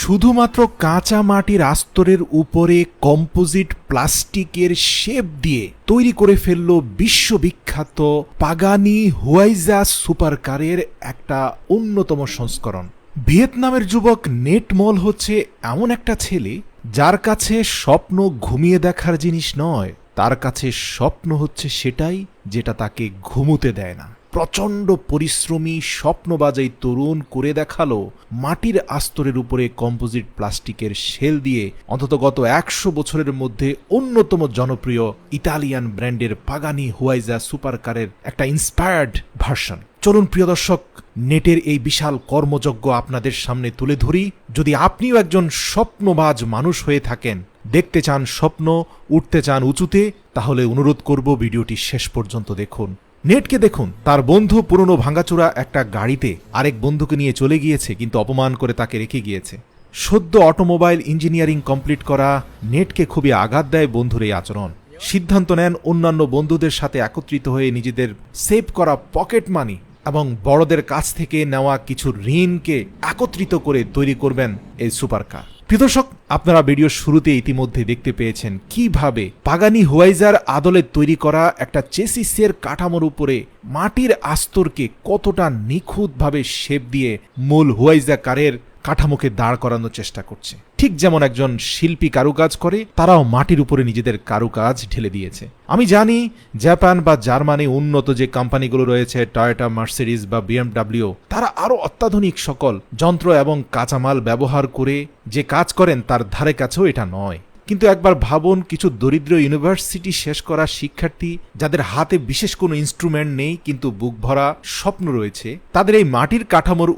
শুধুমাত্র কাঁচা মাটির আস্তরের উপরে কম্পোজিট প্লাস্টিকের শেপ দিয়ে তৈরি করে ফেলল বিশ্ববিখ্যাত পাগানি হুয়াইজা সুপারকারের একটা অন্যতম সংস্করণ। ভিয়েতনামের যুবক নেট মল হচ্ছে এমন একটা ছেলে যার কাছে স্বপ্ন ঘুমিয়ে দেখার জিনিস নয়, তার কাছে স্বপ্ন হচ্ছে সেটাই যেটা তাকে ঘুমোতে দেয় না। প্রচণ্ড পরিশ্রমী স্বপ্নবাজ এই তরুণ করে দেখালো মাটির আস্তরের উপরে কম্পোজিট প্লাস্টিকের শেল দিয়ে অন্তত গত ১০০ বছরের মধ্যে অন্যতম জনপ্রিয় ইতালিয়ান ব্র্যান্ডের পাগানি হুয়াইজা সুপারকারের একটা ইন্সপায়ার্ড ভার্সন। চলুন প্রিয় দর্শক, নেটের এই বিশাল কর্মযজ্ঞ আপনাদের সামনে তুলে ধরি। যদি আপনিও একজন স্বপ্নবাজ মানুষ হয়ে থাকেন, দেখতে চান স্বপ্ন, উঠতে চান উঁচুতে, তাহলে অনুরোধ করব ভিডিওটি শেষ পর্যন্ত দেখুন। নেটকে দেখুন, তার বন্ধু পুরনো ভাঙাচোরা একটা গাড়িতে আরেক বন্ধুকে নিয়ে চলে গিয়েছে, কিন্তু অপমান করে তাকে রেখে গিয়েছে। সদ্য অটোমোবাইল ইঞ্জিনিয়ারিং কমপ্লিট করা নেটকে খুবই আঘাত দেয় বন্ধুর এই আচরণ। সিদ্ধান্ত নেন অন্যান্য বন্ধুদের সাথে একত্রিত হয়ে নিজেদের সেভ করা পকেট মানি এবং বড়দের কাছ থেকে নেওয়া কিছু ঋণকে একত্রিত করে তৈরি করবেন এই সুপারকার। প্রিয় দর্শক, আপনারা ভিডিওর শুরুতে ইতিমধ্যে দেখতে পেয়েছেন কিভাবে পাগানি হুয়াইজার আদলে তৈরি করা একটা চেসিসের কাঠামোর উপরে মাটির আস্তরকে কতটা নিখুঁতভাবে শেপ দিয়ে মূল হুয়াইজা কারের কাঠামোকে দাঁড় করানোর চেষ্টা করছে। ঠিক যেমন একজন শিল্পী কারুকাজ করে, তারাও মাটির উপরে নিজেদের কারুকাজ ঢেলে দিয়েছে। আমি জানি জাপান বা জার্মানি উন্নত যে কোম্পানিগুলো রয়েছে, টয়োটা, মার্সিডিজ বা বিএমডব্লিউ, তারা আরো অত্যাধুনিক সকল যন্ত্র এবং কাঁচামাল ব্যবহার করে যে কাজ করেন তার ধারে কাছেও এটা নয়। কিন্তু একবার ভাবুন, কিছু দরিদ্র ইউনিভার্সিটি শেষ করা শিক্ষার্থী যাদের হাতে বিশেষ কোনো ইনস্ট্রুমেন্ট নেই কিন্তু বুক ভরা স্বপ্ন রয়েছে, তাদের এই মাটির কাঠামোর